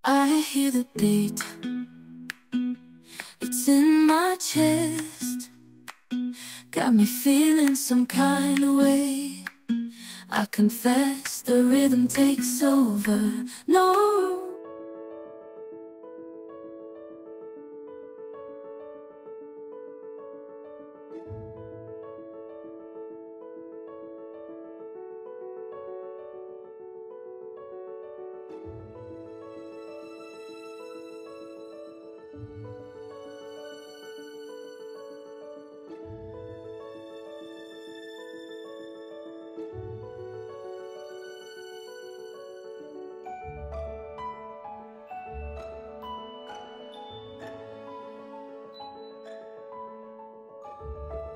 I hear the beat, it's in my chest, got me feeling some kind of way. I confess the rhythm takes over. No,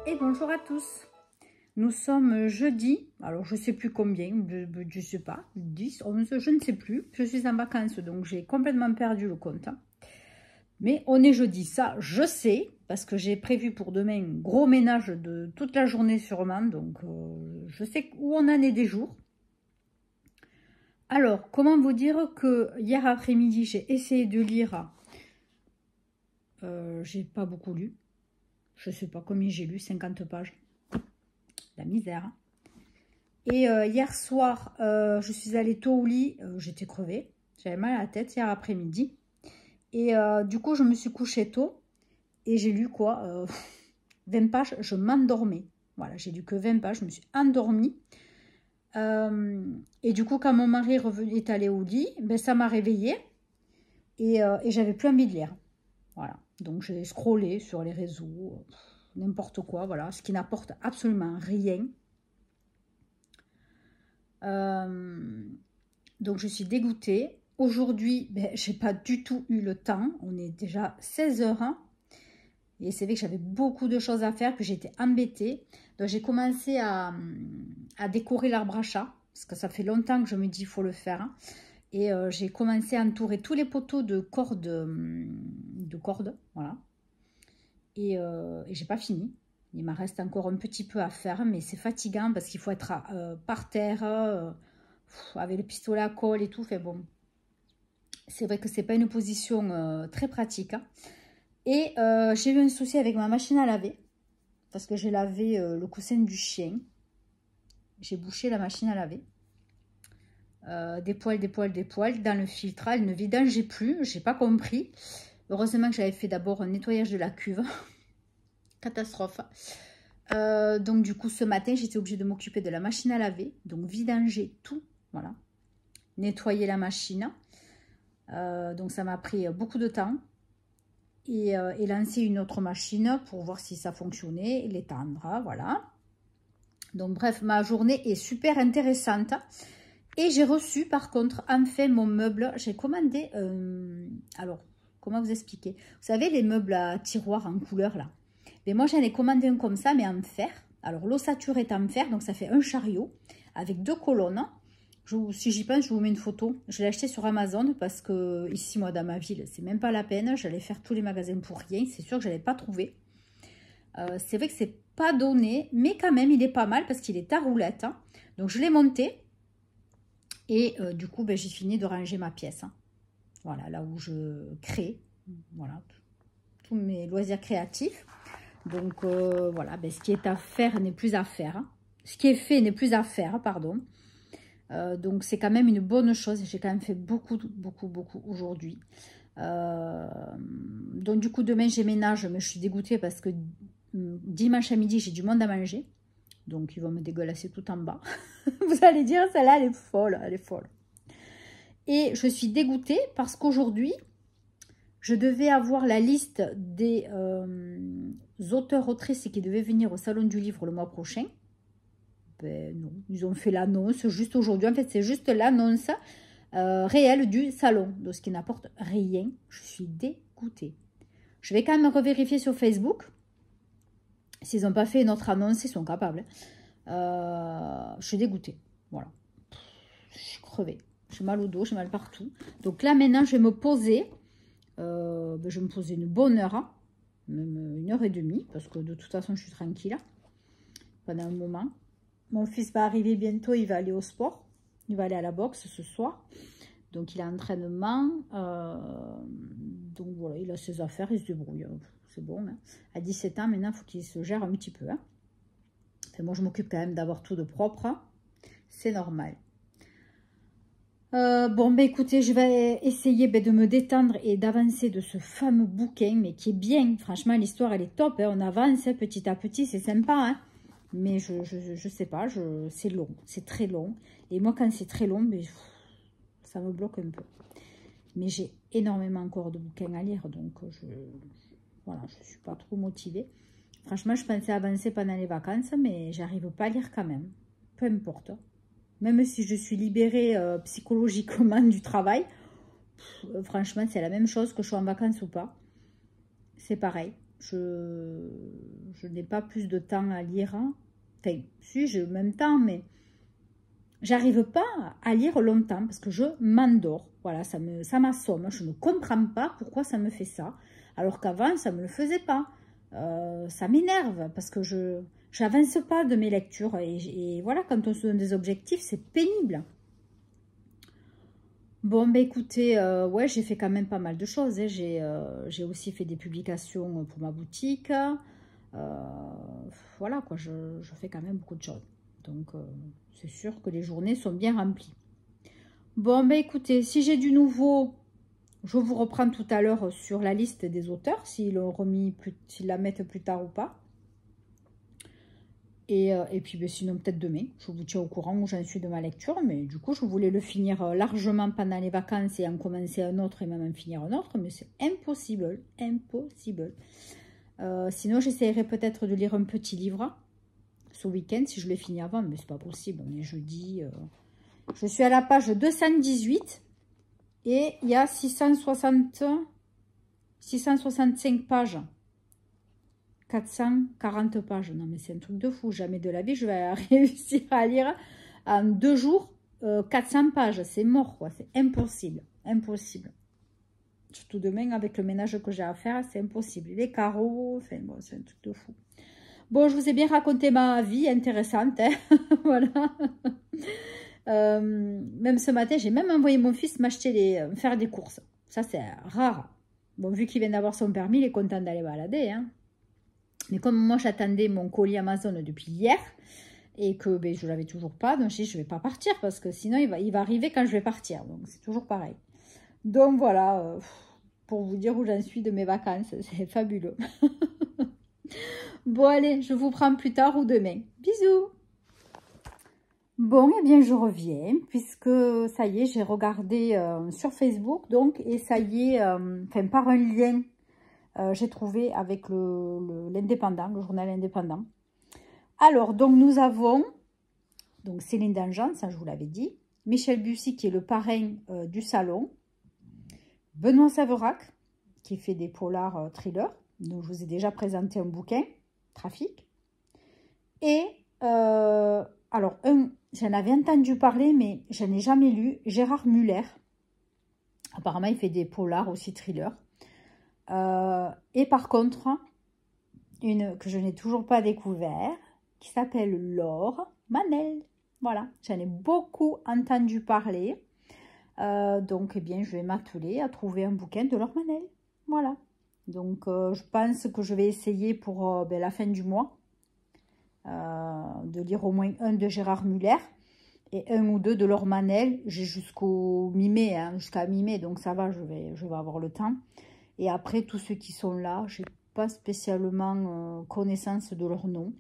Et bonjour à tous, nous sommes jeudi, alors je ne sais plus combien, je ne sais pas, 10, 11, je ne sais plus, je suis en vacances donc j'ai complètement perdu le compte. Mais on est jeudi, ça je sais, parce que j'ai prévu pour demain un gros ménage de toute la journée sûrement, donc je sais où on en est des jours. Alors, comment vous dire que hier après-midi j'ai essayé de lire, j'ai pas beaucoup lu. Je ne sais pas combien j'ai lu, 50 pages. La misère. Et hier soir, je suis allée tôt au lit. J'étais crevée. J'avais mal à la tête hier après-midi. Et du coup, je me suis couchée tôt. Et j'ai lu quoi 20 pages. Je m'endormais. Voilà, j'ai lu que 20 pages. Je me suis endormie. Et du coup, quand mon mari est allé au lit, ben, ça m'a réveillée. Et j'avais plus envie de lire. Voilà. Donc, j'ai scrollé sur les réseaux. N'importe quoi, voilà, ce qui n'apporte absolument rien. Donc je suis dégoûtée. Aujourd'hui, ben, j'ai pas du tout eu le temps. On est déjà 16 h. Hein, et c'est vrai que j'avais beaucoup de choses à faire, que j'étais embêtée. Donc j'ai commencé à décorer l'arbre à chat. Parce que ça fait longtemps que je me dis qu'il faut le faire. Hein, et j'ai commencé à entourer tous les poteaux de cordes. Voilà. Et j'ai pas fini. Il m'en reste encore un petit peu à faire, mais c'est fatigant parce qu'il faut être par terre, avec le pistolet à colle et tout. Fait bon, c'est vrai que c'est pas une position très pratique. Hein. Et j'ai eu un souci avec ma machine à laver parce que j'ai lavé le coussin du chien. J'ai bouché la machine à laver. Des poils dans le filtre. Elle ne vidangeait plus, j'ai pas compris. Heureusement que j'avais fait d'abord un nettoyage de la cuve. Catastrophe. Donc du coup ce matin j'étais obligée de m'occuper de la machine à laver, donc vidanger tout, voilà, nettoyer la machine, donc ça m'a pris beaucoup de temps, et lancer une autre machine pour voir si ça fonctionnait, l'étendre, voilà. Donc bref, ma journée est super intéressante. Et j'ai reçu par contre enfin mon meuble. J'ai commandé, alors comment vous expliquer, vous savez les meubles à tiroirs en couleur là. Mais moi, j'en ai commandé un comme ça, mais en fer. Alors, l'ossature est en fer, donc ça fait un chariot avec 2 colonnes. Si j'y pense, je vous mets une photo. Je l'ai acheté sur Amazon parce que ici, moi, dans ma ville, c'est même pas la peine. J'allais faire tous les magasins pour rien. C'est sûr que je n'allais pas trouver. C'est vrai que c'est pas donné, mais quand même, il est pas mal parce qu'il est à roulette. Hein. Donc, je l'ai monté. Et du coup, ben, j'ai fini de ranger ma pièce. Hein. Voilà, là où je crée. Voilà, tous mes loisirs créatifs. Donc voilà, ben, ce qui est à faire n'est plus à faire. Hein. Ce qui est fait n'est plus à faire, pardon. Donc c'est quand même une bonne chose. J'ai quand même fait beaucoup aujourd'hui. Donc du coup, demain j'ai ménage, mais je suis dégoûtée parce que dimanche à midi, j'ai du monde à manger. Donc ils vont me dégueulasser tout en bas. Vous allez dire, celle-là, elle est folle, elle est folle. Et je suis dégoûtée parce qu'aujourd'hui, je devais avoir la liste des auteurs-autrices qui devaient venir au Salon du Livre le mois prochain. Ben non, ils ont fait l'annonce juste aujourd'hui. En fait, c'est juste l'annonce réelle du salon, de ce qui n'apporte rien. Je suis dégoûtée. Je vais quand même revérifier sur Facebook. S'ils n'ont pas fait une autre annonce, ils sont capables. Je suis dégoûtée. Voilà. Je suis crevée. J'ai mal au dos, j'ai mal partout. Donc là, maintenant, je vais me poser. Ben, je vais me poser une bonne heure, hein, même 1h30, parce que de toute façon, je suis tranquille hein, pendant un moment. Mon fils va arriver bientôt, il va aller au sport. Il va aller à la boxe ce soir. Donc, il a entraînement. Donc, voilà, il a ses affaires, il se débrouille. C'est bon. Hein. À 17 ans, maintenant, il faut qu'il se gère un petit peu. Hein. Enfin, moi, je m'occupe quand même d'avoir tout de propre. Hein. C'est normal. Bon, ben écoutez, je vais essayer de me détendre et d'avancer de ce fameux bouquin, mais qui est bien. Franchement, l'histoire, elle est top. Hein. On avance hein, petit à petit, c'est sympa. Hein. Mais je sais pas, c'est long, c'est très long. Et moi, quand c'est très long, ben, ça me bloque un peu. Mais j'ai énormément encore de bouquins à lire, donc voilà, je suis pas trop motivée. Franchement, je pensais avancer pendant les vacances, mais j'arrive pas à lire quand même. Peu importe. Même si je suis libérée psychologiquement du travail, franchement, c'est la même chose que je sois en vacances ou pas. C'est pareil. Je n'ai pas plus de temps à lire. Enfin, si, j'ai le même temps, mais j'arrive pas à lire longtemps parce que je m'endors. Voilà, ça m'assomme. Je ne comprends pas pourquoi ça me fait ça. Alors qu'avant, ça ne me le faisait pas. Ça m'énerve parce que je n'avance pas de mes lectures. Et voilà, quand on se donne des objectifs, c'est pénible. Bon, ben écoutez, ouais, j'ai fait quand même pas mal de choses. Hein. J'ai aussi fait des publications pour ma boutique. Voilà, quoi, je fais quand même beaucoup de choses. Donc, c'est sûr que les journées sont bien remplies. Bon, ben écoutez, si j'ai du nouveau, je vous reprends tout à l'heure sur la liste des auteurs, s'ils la mettent plus tard ou pas. Et puis, ben, sinon, peut-être demain, je vous tiens au courant où j'en suis de ma lecture. Mais du coup, je voulais le finir largement pendant les vacances et en commencer un autre et même en finir un autre. Mais c'est impossible, impossible. Sinon, j'essaierai peut-être de lire un petit livre ce week-end si je l'ai fini avant. Mais c'est pas possible, on est jeudi. Je suis à la page 218 et il y a 665 pages. 440 pages. Non, mais c'est un truc de fou. Jamais de la vie, je vais réussir à lire en 2 jours 400 pages. C'est mort, quoi. C'est impossible. Impossible. Surtout demain, avec le ménage que j'ai à faire, c'est impossible. Les carreaux, enfin, bon, c'est un truc de fou. Bon, je vous ai bien raconté ma vie intéressante. Hein. Voilà. Même ce matin, j'ai même envoyé mon fils faire des courses. Ça, c'est rare. Bon, vu qu'il vient d'avoir son permis, il est content d'aller balader, hein. Mais comme moi, j'attendais mon colis Amazon depuis hier et que ben, je ne l'avais toujours pas, donc je dis, je ne vais pas partir parce que sinon, il va arriver quand je vais partir. Donc, c'est toujours pareil. Donc, voilà, pour vous dire où j'en suis de mes vacances. C'est fabuleux. Bon, allez, je vous prends plus tard ou demain. Bisous. Bon, eh bien, je reviens puisque ça y est, j'ai regardé sur Facebook, donc, et ça y est, enfin, par un lien, j'ai trouvé avec l'Indépendant, le journal Indépendant. Alors, donc, nous avons, donc, Céline Dangean, ça je vous l'avais dit, Michel Bussy, qui est le parrain du salon, Benoît Saverac, qui fait des polars thrillers, donc je vous ai déjà présenté un bouquin, Trafic, et, alors, j'en avais entendu parler, mais je n'ai jamais lu, Gérard Muller. Apparemment, il fait des polars aussi thrillers. Et par contre, une que je n'ai toujours pas découvert, qui s'appelle Laure Manel. Voilà, j'en ai beaucoup entendu parler. Donc, eh bien, je vais m'atteler à trouver un bouquin de Laure Manel. Voilà. Donc, je pense que je vais essayer pour la fin du mois de lire au moins un de Gérard Muller et un ou deux de Laure Manel. J'ai jusqu'au mi-mai, hein, jusqu'à mi-mai, donc ça va, je vais avoir le temps. Et après, tous ceux qui sont là, je n'ai pas spécialement connaissance de leur nom.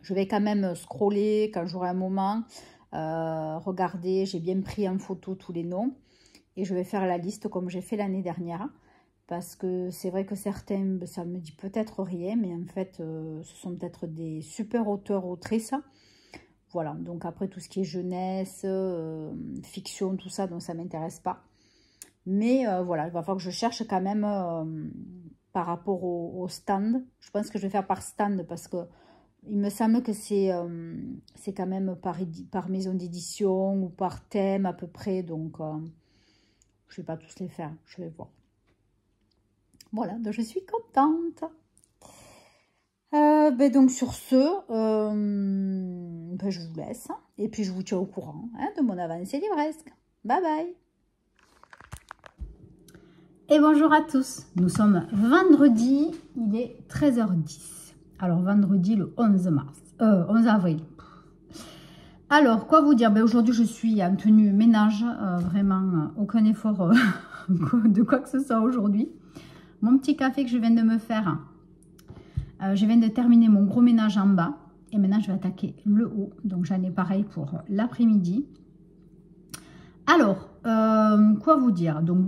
Je vais quand même scroller quand j'aurai un moment, regarder, j'ai bien pris en photo tous les noms. Et je vais faire la liste comme j'ai fait l'année dernière. Parce que c'est vrai que certains, ça me dit peut-être rien, mais en fait, ce sont peut-être des super auteurs, autrices. Voilà, donc après tout ce qui est jeunesse, fiction, tout ça, donc ça ne m'intéresse pas. Mais voilà, il va falloir que je cherche quand même par rapport au stand. Je pense que je vais faire par stand parce que il me semble que c'est quand même par maison d'édition ou par thème à peu près. Donc, je ne vais pas tous les faire, je vais voir. Voilà, donc je suis contente. Ben donc sur ce, ben je vous laisse. Et puis je vous tiens au courant hein, de mon avancée livresque. Bye bye. Et bonjour à tous. Nous sommes vendredi, il est 13h10. Alors vendredi le 11 avril. Alors, quoi vous dire? Aujourd'hui, je suis en tenue ménage. Vraiment, aucun effort de quoi que ce soit aujourd'hui. Mon petit café que je viens de me faire. Je viens de terminer mon gros ménage en bas. Et maintenant, je vais attaquer le haut. Donc, j'en ai pareil pour l'après-midi. Alors, quoi vous dire? Donc,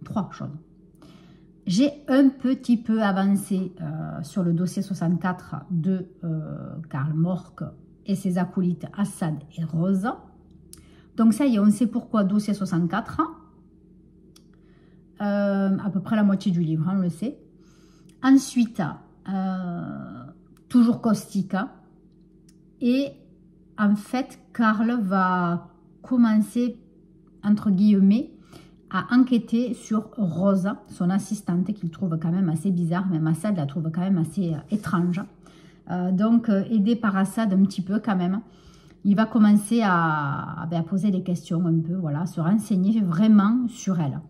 trois choses. J'ai un petit peu avancé sur le dossier 64 de Karl Mork et ses acolytes Assad et Rose. Donc ça y est, on sait pourquoi dossier 64. À peu près la moitié du livre, on le sait. Ensuite, toujours caustique. Et en fait, Karl va commencer, entre guillemets, à enquêter sur Rose, son assistante, qu'il trouve quand même assez bizarre. Même Assad la trouve quand même assez étrange. Donc, aidé par Assad un petit peu quand même, il va commencer à poser des questions un peu, voilà, se renseigner vraiment sur elle.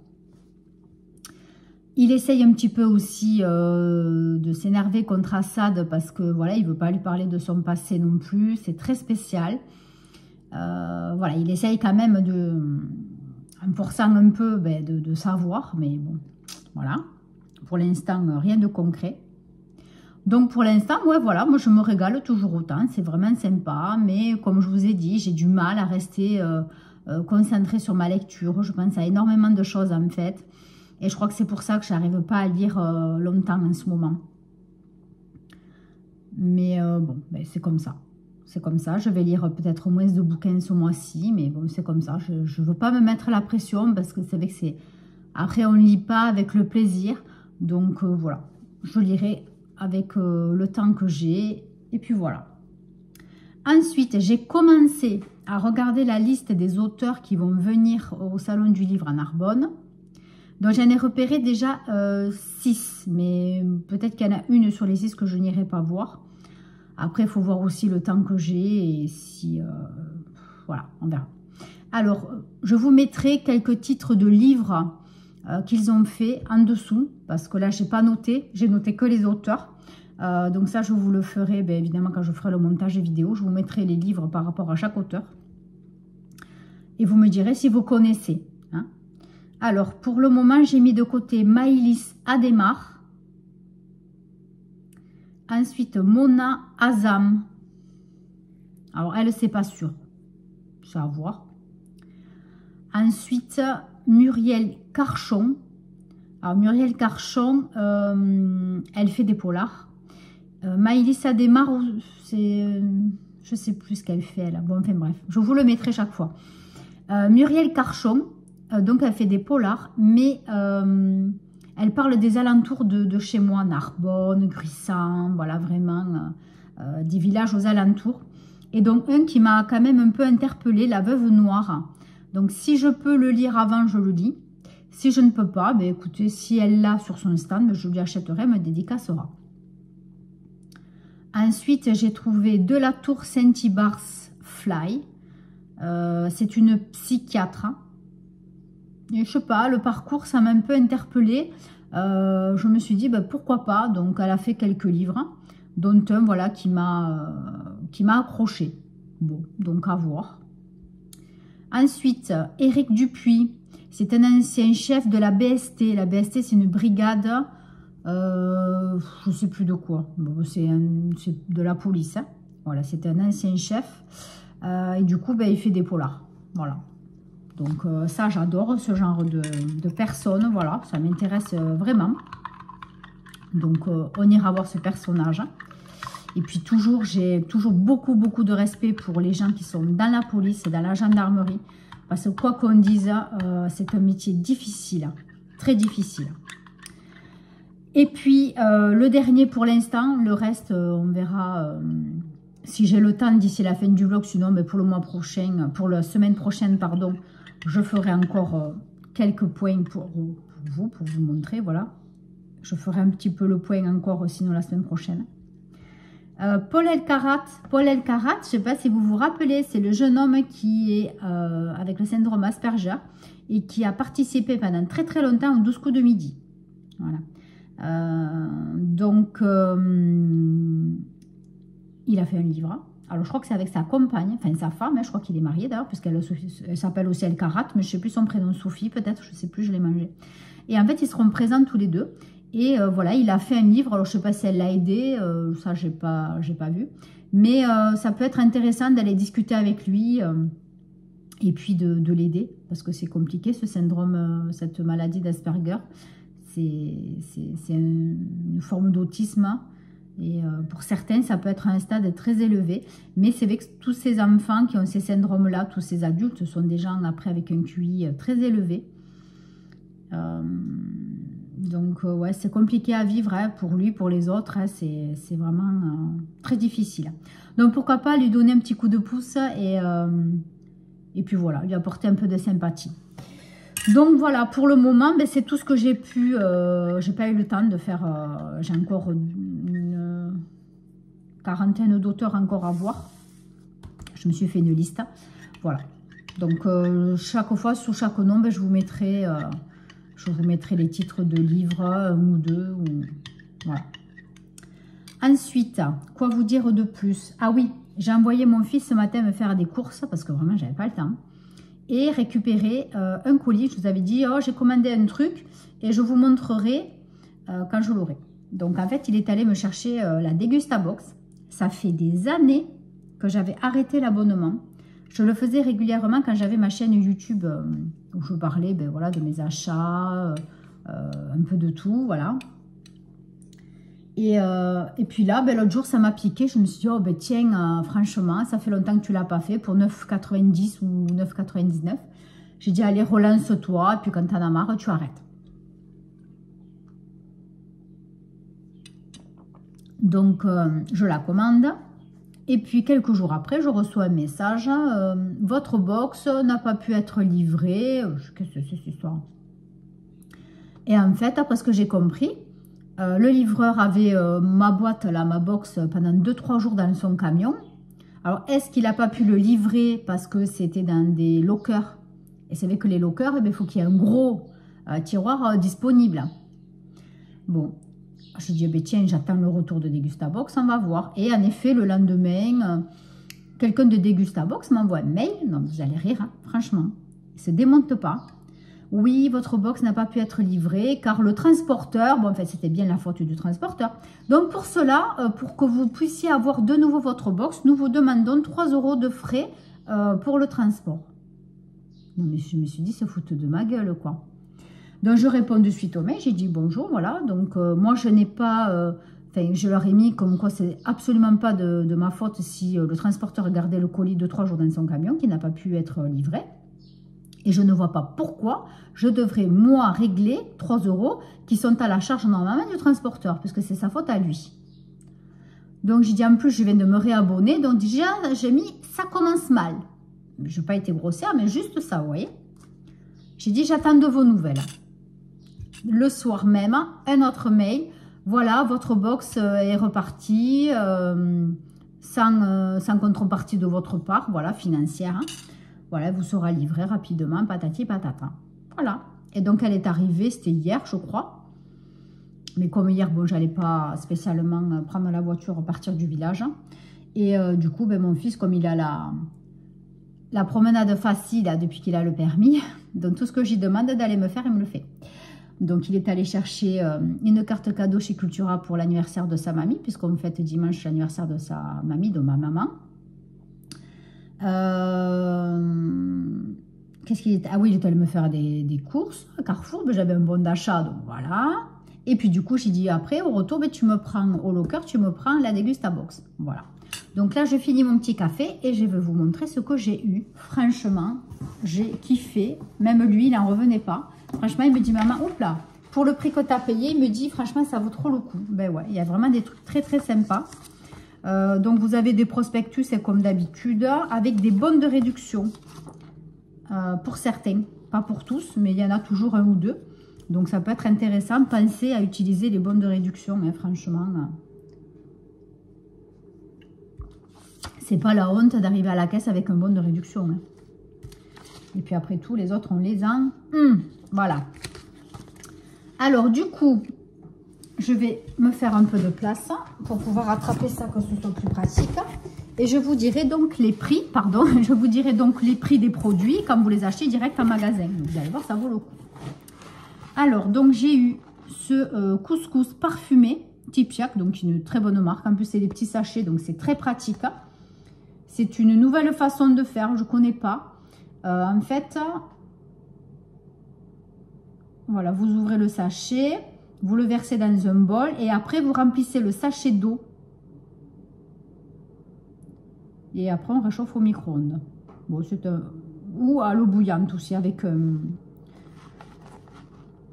Il essaye un petit peu aussi de s'énerver contre Assad parce que, voilà, il ne veut pas lui parler de son passé non plus. C'est très spécial. Voilà, il essaye quand même en forçant un peu de savoir, mais bon, voilà. Pour l'instant, rien de concret. Donc pour l'instant, ouais, voilà, moi je me régale toujours autant, c'est vraiment sympa, mais comme je vous ai dit, j'ai du mal à rester concentrée sur ma lecture. Je pense à énormément de choses en fait, et je crois que c'est pour ça que je n'arrive pas à lire longtemps en ce moment. Mais bon, c'est comme ça. C'est comme ça, je vais lire peut-être moins de bouquins ce mois-ci, mais bon, c'est comme ça. Je ne veux pas me mettre la pression parce que c'est vrai que c'est... Après, on ne lit pas avec le plaisir, donc voilà, je lirai avec le temps que j'ai, et puis voilà. Ensuite, j'ai commencé à regarder la liste des auteurs qui vont venir au Salon du Livre à Narbonne. Donc, j'en ai repéré déjà 6, mais peut-être qu'il y en a une sur les 6 que je n'irai pas voir. Après, il faut voir aussi le temps que j'ai, et si... voilà, on verra. Alors, je vous mettrai quelques titres de livres qu'ils ont fait en dessous, parce que là, je n'ai pas noté, j'ai noté que les auteurs. Donc ça, je vous le ferai, évidemment, quand je ferai le montage vidéo, je vous mettrai les livres par rapport à chaque auteur. Et vous me direz si vous connaissez. Hein. Alors, pour le moment, j'ai mis de côté Maïlis Ademar. Ensuite, Mona Azam. Alors, elle, c'est pas sûr. Ça à voir. Ensuite, Muriel Carchon. Alors, Muriel Carchon, elle fait des polars. Maïlis Ademar, c'est... je sais plus ce qu'elle fait, elle. Bon, enfin bref, je vous le mettrai chaque fois. Muriel Carchon, donc elle fait des polars, mais elle parle des alentours de chez moi, Narbonne, Gruissant, voilà, vraiment des villages aux alentours. Et donc, un qui m'a quand même un peu interpellée, La Veuve Noire. Donc, si je peux le lire avant, je le lis. Si je ne peux pas, écoutez, si elle l'a sur son stand, je lui achèterai, elle me dédicacera. Ensuite, j'ai trouvé De la Tour Saint-Ibars Fly. C'est une psychiatre. Et je sais pas, le parcours, ça m'a un peu interpellée. Je me suis dit, pourquoi pas. Donc, elle a fait quelques livres, dont un, voilà, qui m'a accroché. Bon, donc à voir. Ensuite, Éric Dupuis. C'est un ancien chef de la BST. La BST, c'est une brigade, je ne sais plus de quoi. Bon, c'est de la police. Hein. Voilà, c'est un ancien chef. Et du coup, il fait des polars. Voilà. Donc ça, j'adore ce genre de personnes. Voilà, ça m'intéresse vraiment. Donc, on ira voir ce personnage. Et puis, j'ai toujours beaucoup de respect pour les gens qui sont dans la police et dans la gendarmerie. Parce que quoi qu'on dise, c'est un métier difficile, très difficile. Et puis, le dernier pour l'instant, le reste, on verra si j'ai le temps d'ici la fin du vlog. Sinon, pour le mois prochain, pour la semaine prochaine, pardon, je ferai encore quelques points pour vous montrer, voilà. Je ferai un petit peu le point encore, sinon la semaine prochaine. Paul Elkarat, je ne sais pas si vous vous rappelez, c'est le jeune homme qui est avec le syndrome Asperger et qui a participé pendant très très longtemps aux 12 coups de midi. Voilà. Il a fait un livre. Alors je crois que c'est avec sa compagne, enfin sa femme, hein, je crois qu'il est marié d'ailleurs, puisqu'elle s'appelle aussi Elkarat, mais je ne sais plus son prénom, Sophie peut-être, je ne sais plus, je l'ai mangé. Et en fait, ils seront présents tous les deux. Et voilà, il a fait un livre, alors je ne sais pas si elle l'a aidé, ça j'ai pas vu. Mais ça peut être intéressant d'aller discuter avec lui et puis de l'aider, parce que c'est compliqué ce syndrome, cette maladie d'Asperger. C'est une forme d'autisme et pour certains, ça peut être à un stade très élevé. Mais c'est vrai que tous ces enfants qui ont ces syndromes-là, tous ces adultes, sont des gens après avec un QI très élevé. Donc, ouais, c'est compliqué à vivre hein, pour lui, pour les autres. Hein, c'est vraiment très difficile. Donc, pourquoi pas lui donner un petit coup de pouce et puis voilà, lui apporter un peu de sympathie. Donc, voilà, pour le moment, ben, c'est tout ce que j'ai pu. J'ai pas eu le temps de faire. J'ai encore une quarantaine d'auteurs encore à voir. Je me suis fait une liste. Voilà. Donc, chaque fois, sous chaque nom, ben, je vous mettrai les titres de livres, un ou deux. Voilà. Ensuite, quoi vous dire de plus? Ah oui, j'ai envoyé mon fils ce matin me faire des courses parce que vraiment, j'avais pas le temps. Et récupérer un colis. Je vous avais dit, oh, j'ai commandé un truc et je vous montrerai quand je l'aurai. Donc, en fait, il est allé me chercher la Degustabox. Ça fait des années que j'avais arrêté l'abonnement. Je le faisais régulièrement quand j'avais ma chaîne YouTube où je parlais ben, voilà, de mes achats, un peu de tout, voilà. Et puis là, ben, l'autre jour, ça m'a piqué. Je me suis dit, oh ben tiens, franchement, ça fait longtemps que tu ne l'as pas fait pour 9,90 ou 9,99. J'ai dit, allez, relance-toi, et puis quand tu en as marre, tu arrêtes. Donc, je la commande. Et puis, quelques jours après, je reçois un message. Votre box n'a pas pu être livrée. Qu'est-ce que c'est cette histoire? Et en fait, après ce que j'ai compris, le livreur avait ma boîte, là, ma box, pendant 2-3 jours dans son camion. Alors, est-ce qu'il n'a pas pu le livrer parce que c'était dans des lockers? Et c'est vrai que les lockers, eh bien, il faut qu'il y ait un gros tiroir disponible. Bon. Je dis, eh tiens, j'attends le retour de Degustabox, on va voir. Et en effet, le lendemain, quelqu'un de Degustabox m'envoie un mail. Non, vous allez rire, hein, franchement. Il ne se démonte pas. Oui, votre box n'a pas pu être livrée car le transporteur, bon, en fait, c'était bien la faute du transporteur. Donc, pour cela, pour que vous puissiez avoir de nouveau votre box, nous vous demandons 3 € de frais pour le transport. Non, mais je me suis dit, se foutent de ma gueule, quoi. Donc, je réponds de suite au mail. J'ai dit bonjour, voilà. Donc, moi, je n'ai pas... Enfin, je leur ai mis comme quoi c'est absolument pas de ma faute si le transporteur gardait le colis 2-3 jours dans son camion qui n'a pas pu être livré. Et je ne vois pas pourquoi je devrais, moi, régler 3 € qui sont à la charge normalement du transporteur, puisque c'est sa faute à lui. Donc, j'ai dit en plus, je viens de me réabonner. Donc, déjà, j'ai mis ça commence mal. Je n'ai pas été grossière, mais juste ça, vous voyez. J'ai dit j'attends de vos nouvelles. Le soir même, un autre mail. Voilà, votre box est repartie sans contrepartie de votre part, voilà, financière. Voilà, vous sera livré rapidement, patati patata. Voilà. Et donc, elle est arrivée, c'était hier, je crois. Mais comme hier, bon, j'allais pas spécialement prendre la voiture, partir du village. Et du coup, ben, mon fils, comme il a la promenade facile là, depuis qu'il a le permis, donc tout ce que j'y demande d'aller me faire, il me le fait. Donc, il est allé chercher une carte cadeau chez Cultura pour l'anniversaire de sa mamie, puisqu'on fête dimanche l'anniversaire de sa mamie, de ma maman. Qu'est-ce qu'il est? Ah oui, il est allé me faire des courses à Carrefour, ben, j'avais un bon d'achat, donc voilà. Et puis du coup, j'ai dit après, au retour, ben, tu me prends au locker, tu me prends la Degustabox. Voilà. Donc là, je finis mon petit café et je vais vous montrer ce que j'ai eu. Franchement, j'ai kiffé. Même lui, il n'en revenait pas. Franchement, il me dit, maman, hop là, pour le prix que tu as payé, il me dit, franchement, ça vaut trop le coup. Ben ouais, il y a vraiment des trucs très, très sympas. Donc, vous avez des prospectus, c'est comme d'habitude, avec des bons de réduction. Pour certains, pas pour tous, mais il y en a toujours un ou deux. Donc, ça peut être intéressant. Pensez à utiliser les bons de réduction, hein, franchement. C'est pas la honte d'arriver à la caisse avec un bon de réduction. Hein. Et puis après tout, les autres, on les a. Voilà. Alors, du coup, je vais me faire un peu de place pour pouvoir rattraper ça, que ce soit plus pratique. Et je vous dirai donc les prix, pardon, je vous dirai donc les prix des produits quand vous les achetez direct en magasin. Vous allez voir, ça vaut le coup. Alors, donc j'ai eu ce couscous parfumé, Tipiak, donc une très bonne marque. En plus, c'est des petits sachets, donc c'est très pratique. C'est une nouvelle façon de faire, je ne connais pas. En fait, voilà, vous ouvrez le sachet, vous le versez dans un bol et après, vous remplissez le sachet d'eau. Et après, on réchauffe au micro-ondes. Bon, ou à l'eau bouillante aussi, avec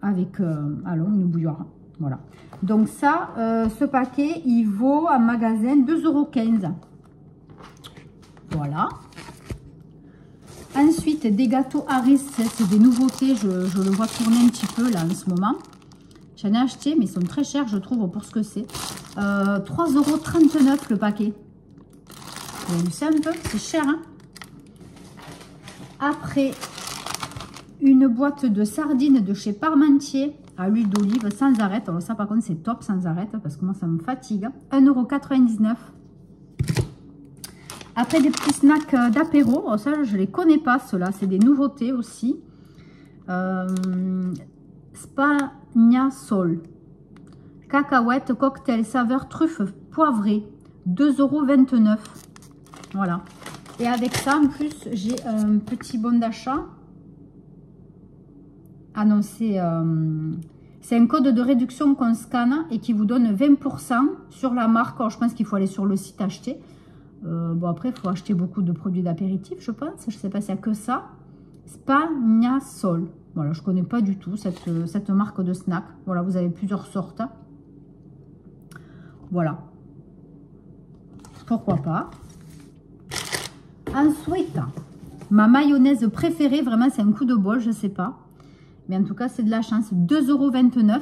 allons, une bouilloire. Voilà. Donc ça, ce paquet, il vaut en magasin 2,15 €. Voilà. Ensuite, des gâteaux Harris, c'est des nouveautés. Je le vois tourner un petit peu là en ce moment. J'en ai acheté, mais ils sont très chers, je trouve, pour ce que c'est. 3,39 € le paquet. Vous avez vu ça un peu? C'est cher, hein? Après, une boîte de sardines de chez Parmentier à l'huile d'olive sans arrêt. Alors ça, par contre, c'est top sans arrêt parce que moi, ça me fatigue. 1,99 €. Après, des petits snacks d'apéro. Oh, ça, je ne les connais pas, ceux-là. C'est des nouveautés aussi. Spagnasol. Cacahuètes, cocktail, saveur, truffe poivrée. 2,29 €. Voilà. Et avec ça, en plus, j'ai un petit bon d'achat. Ah non, c'est un code de réduction qu'on scanne et qui vous donne 20% sur la marque. Alors, je pense qu'il faut aller sur le site acheter. Bon, après, il faut acheter beaucoup de produits d'apéritif, je pense. Je ne sais pas s'il n'y a que ça. Spagnasol. Voilà, je ne connais pas du tout cette marque de snack. Voilà, vous avez plusieurs sortes. Voilà. Pourquoi pas. Ensuite, ma mayonnaise préférée, vraiment, c'est un coup de bol, je ne sais pas. Mais en tout cas, c'est de la chance. 2,29 €.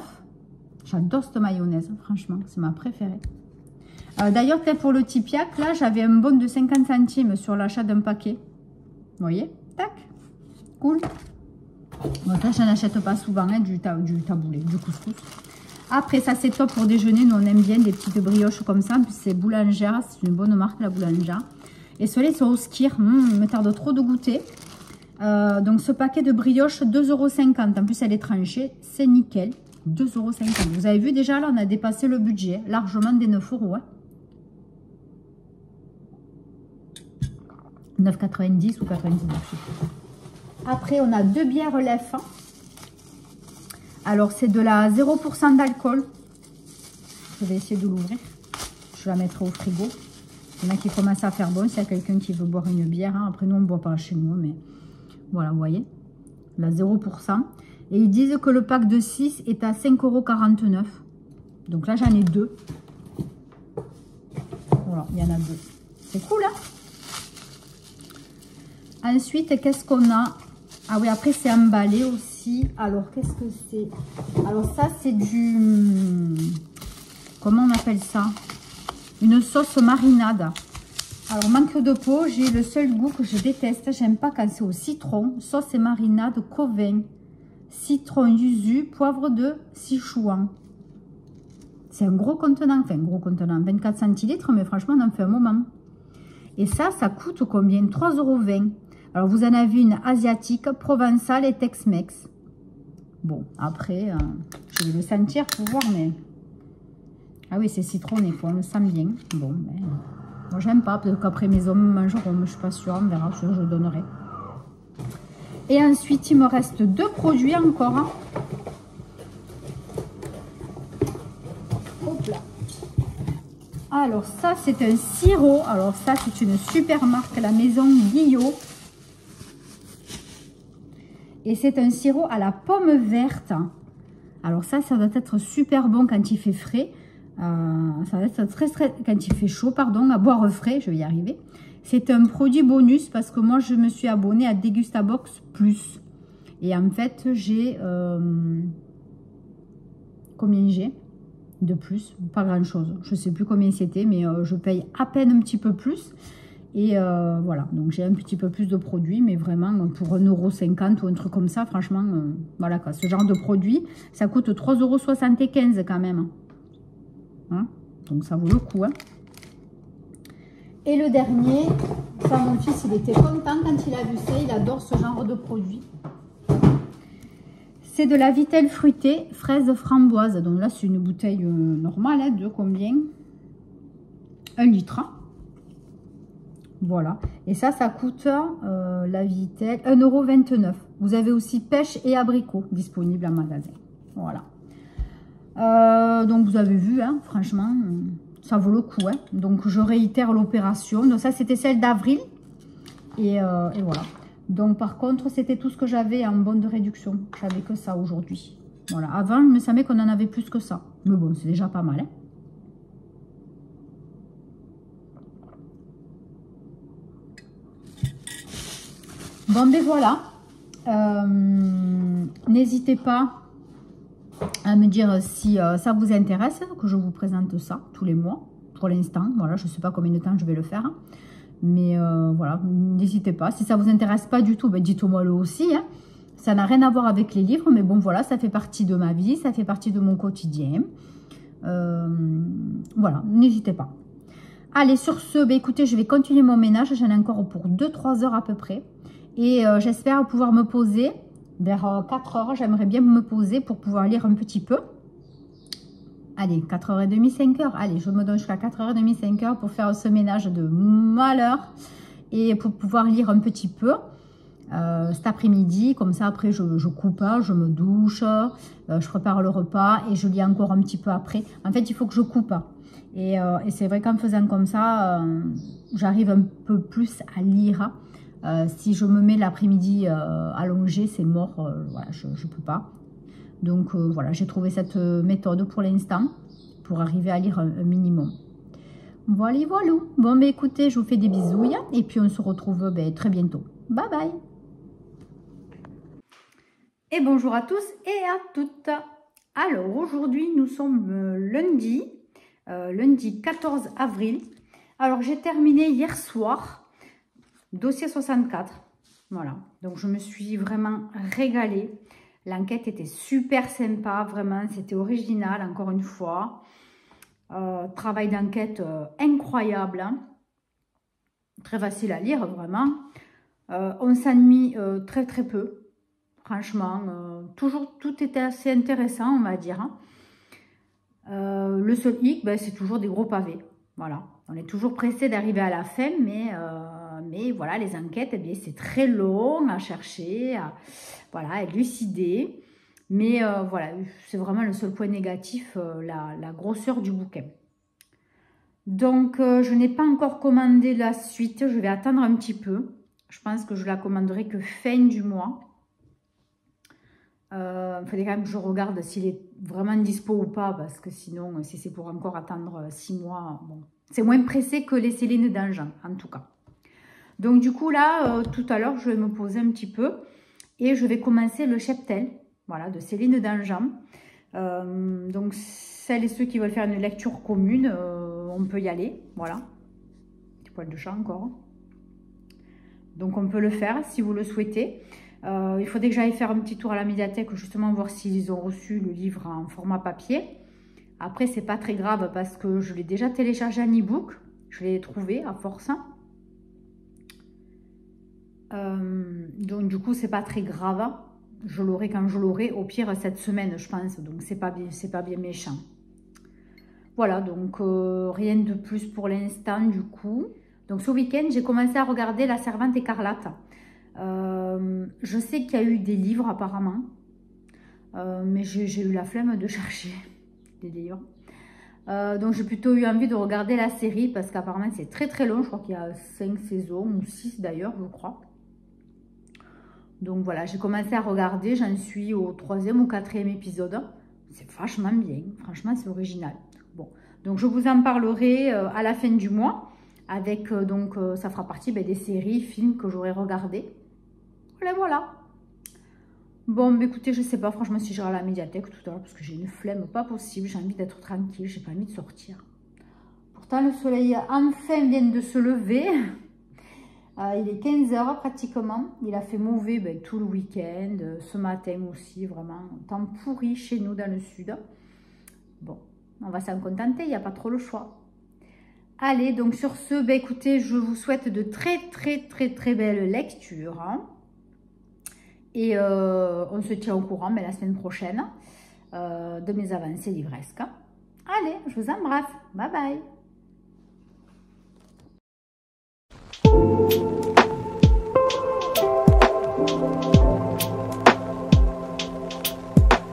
J'adore cette mayonnaise, franchement. C'est ma préférée. D'ailleurs, peut-être pour le Tipiak, là, j'avais un bon de 50 centimes sur l'achat d'un paquet. Vous voyez? Tac. Cool. Bon, ça, je n'achète pas souvent, hein, du taboulé, du couscous. Après, ça, c'est top pour déjeuner. Nous, on aime bien des petites brioches comme ça. En plus, c'est Boulangère. C'est une bonne marque, la Boulangère. Et ceux-là, ils sont au skir. Il me tarde trop de goûter. Donc, ce paquet de brioches, 2,50 €. En plus, elle est tranchée. C'est nickel. 2,50 €. Vous avez vu, déjà, là, on a dépassé le budget. Largement des 9 €. Hein. 9,90 ou 99. Après, on a deux bières Lef. Alors, c'est de la 0% d'alcool. Je vais essayer de l'ouvrir. Je la mettrai au frigo. Il y en a qui commencent à faire bon. S'il y a quelqu'un qui veut boire une bière. Hein. Après, nous, on ne boit pas chez nous. Mais voilà, vous voyez. La 0%. Et ils disent que le pack de 6 est à 5,49 €. Donc là, j'en ai deux. Voilà, il y en a deux. C'est cool, hein? Ensuite, qu'est-ce qu'on a? Ah oui, après, c'est emballé aussi. Alors, qu'est-ce que c'est? Alors, ça, c'est du... Comment on appelle ça? Une sauce marinade. Alors, manque de peau, j'ai le seul goût que je déteste. J'aime pas quand c'est au citron. Sauce et marinade Covin. Citron, yuzu, poivre de Sichuan. C'est un gros contenant. Enfin, gros contenant. 24 centilitres, mais franchement, on en fait un moment. Et ça coûte combien? 3,20 €. Alors, vous en avez une asiatique, provençale et Tex-Mex. Bon, après, je vais le sentir pour voir, mais... Ah oui, c'est citronné, quoi, on le sent bien. Bon, mais... Moi, j'aime pas, peut-être qu'après mes hommes mangeront, mais je suis pas sûre, on verra, je donnerai. Et ensuite, il me reste deux produits encore. Hein. Hop là. Alors, ça, c'est un sirop. Alors, ça, c'est une super marque, la maison Guillot. Et c'est un sirop à la pomme verte. Alors ça doit être super bon quand il fait frais. Ça doit être très quand il fait chaud, pardon, à boire frais, je vais y arriver. C'est un produit bonus parce que moi, je me suis abonnée à Degustabox Plus. Et en fait, j'ai... combien j'ai de plus? Pas grand-chose. Je ne sais plus combien c'était, mais je paye à peine un petit peu plus. Et voilà, donc j'ai un petit peu plus de produits, mais vraiment pour 1,50 € ou un truc comme ça, franchement, voilà quoi. Ce genre de produit, ça coûte 3,75 € quand même. Hein, donc ça vaut le coup. Hein. Et le dernier, ça mon fils, il était content quand il a vu ça, il adore ce genre de produit. C'est de la vitelle fruitée, fraise framboise. Donc là, c'est une bouteille normale, hein, de combien? 1 litre. Voilà. Et ça coûte la vitelle 1,29 €. Vous avez aussi pêche et abricot disponible en magasin. Voilà. Donc vous avez vu, hein, franchement, ça vaut le coup. Hein. Donc je réitère l'opération. Donc ça, c'était celle d'avril. Et voilà. Donc par contre, c'était tout ce que j'avais en bon de réduction. J'avais que ça aujourd'hui. Voilà. Avant, il me semblait qu'on en avait plus que ça. Mais bon, c'est déjà pas mal. Hein. Bon, ben voilà. N'hésitez pas à me dire si ça vous intéresse, que je vous présente ça tous les mois. Pour l'instant, voilà, je ne sais pas combien de temps je vais le faire. Mais voilà, n'hésitez pas. Si ça ne vous intéresse pas du tout, ben dites-moi le aussi. Hein. Ça n'a rien à voir avec les livres, mais bon, voilà, ça fait partie de ma vie, ça fait partie de mon quotidien. Voilà, n'hésitez pas. Allez, sur ce, ben écoutez, je vais continuer mon ménage. J'en ai encore pour 2-3 heures à peu près. Et j'espère pouvoir me poser vers 4 heures. J'aimerais bien me poser pour pouvoir lire un petit peu. Allez, 4h30, 5h. Allez, je me donne jusqu'à 4h30, 5h pour faire ce ménage de malheur. Et pour pouvoir lire un petit peu cet après-midi. Comme ça, après, je coupe, je me douche, je prépare le repas et je lis encore un petit peu après. En fait, il faut que je coupe. Et c'est vrai qu'en faisant comme ça, j'arrive un peu plus à lire. Si je me mets l'après-midi allongé, c'est mort, voilà, je ne peux pas. Donc voilà, j'ai trouvé cette méthode pour l'instant, pour arriver à lire un minimum. Voilà, voilà. Bon, mais écoutez, je vous fais des bisous, et puis on se retrouve très bientôt. Bye bye. Et bonjour à tous et à toutes. Alors, aujourd'hui, nous sommes lundi 14 avril. Alors, j'ai terminé hier soir. Dossier 64, voilà, donc je me suis vraiment régalée. L'enquête était super sympa, vraiment, c'était original, encore une fois. Travail d'enquête incroyable, hein. Très facile à lire, vraiment. On s'ennuie très peu, franchement. Toujours, tout était assez intéressant, on va dire. Hein. Le seul hic, ben, c'est toujours des gros pavés, voilà. On est toujours pressé d'arriver à la fin, mais voilà, les enquêtes, eh bien, c'est très long à chercher, à élucider. Mais voilà, c'est vraiment le seul point négatif, la grosseur du bouquin. Donc, je n'ai pas encore commandé la suite. Je vais attendre un petit peu. Je pense que je la commanderai que fin du mois. Il fallait quand même que je regarde s'il est vraiment dispo ou pas, parce que sinon, si c'est pour encore attendre 6 mois, bon, c'est moins pressé que les Céline d'Anjan, en tout cas. Donc du coup là, tout à l'heure, je vais me poser un petit peu et je vais commencer le cheptel, voilà, de Céline d'Anjan. Donc celles et ceux qui veulent faire une lecture commune, on peut y aller, voilà. Petit poil de chat encore. Donc on peut le faire si vous le souhaitez. Il faudrait que j'aille faire un petit tour à la médiathèque, justement voir s'ils ont reçu le livre en format papier. Après, c'est pas très grave parce que je l'ai déjà téléchargé en e-book. Je l'ai trouvé à force. Donc du coup, c'est pas très grave. Je l'aurai quand je l'aurai. Au pire, cette semaine, je pense. Donc c'est pas bien méchant. Voilà, donc rien de plus pour l'instant du coup. Donc ce week-end, j'ai commencé à regarder La Servante écarlate. Je sais qu'il y a eu des livres apparemment, mais j'ai eu la flemme de chercher des livres. Donc j'ai plutôt eu envie de regarder la série parce qu'apparemment c'est très long. Je crois qu'il y a 5 saisons ou 6 d'ailleurs, je crois. Donc voilà, j'ai commencé à regarder, j'en suis au 3e ou 4e épisode. C'est vachement bien, franchement c'est original. Bon, donc je vous en parlerai à la fin du mois. Avec, donc ça fera partie des séries, films que j'aurai regardés. Voilà. Bon, bah, écoutez, je sais pas franchement si j'irai à la médiathèque tout à l'heure parce que j'ai une flemme pas possible. J'ai envie d'être tranquille, j'ai pas envie de sortir. Pourtant, le soleil enfin vient de se lever. Il est 15 h pratiquement. Il a fait mauvais tout le week-end. Ce matin aussi, vraiment. Temps pourri chez nous dans le sud. Bon, on va s'en contenter. Il n'y a pas trop le choix. Allez, donc sur ce, écoutez, je vous souhaite de très belles lectures. Hein. Et on se tient au courant la semaine prochaine de mes avancées livresques. Allez, je vous embrasse. Bye bye.